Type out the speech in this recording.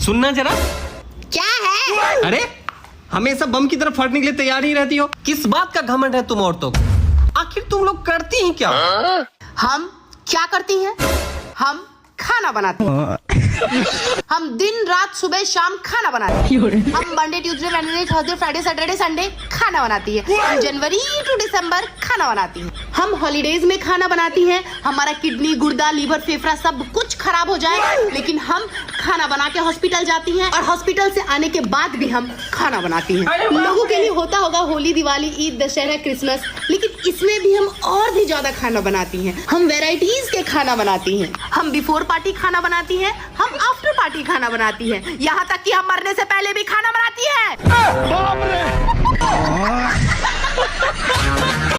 सुनना जरा। क्या है? अरे हमेशा बम की तरफ फटने के लिए तैयार ही रहती हो। किस बात का घमंड है तुम औरतों को? आखिर तुम लोग करती ही क्या? हम क्या करती हैं? हम खाना बनाते हैं। हम दिन रात सुबह शाम खाना बनाते हैं। हम Monday Tuesday Wednesday Thursday Friday Saturday Sunday खाना बनाती है। हम जनवरी टू दिसंबर खाना बनाती हैं। हम हॉलीडेज में खाना बनाती हैं। हमारा किडनी गुर्दा लीवर फेफड़ा सब कुछ खराब हो जाए लेकिन हम खाना बना के हॉस्पिटल जाती हैं और हॉस्पिटल से आने के बाद भी हम खाना बनाती हैं। लोगों के लिए होता होगा होली दिवाली ईद दशहरा क्रिसमस, लेकिन इसमें भी हम और भी ज्यादा खाना बनाती हैं। हम वेराइटीज के खाना बनाती हैं। हम बिफोर पार्टी खाना बनाती हैं। हम आफ्टर पार्टी खाना बनाती हैं। यहाँ तक कि हम मरने से पहले भी खाना बनाती हैं।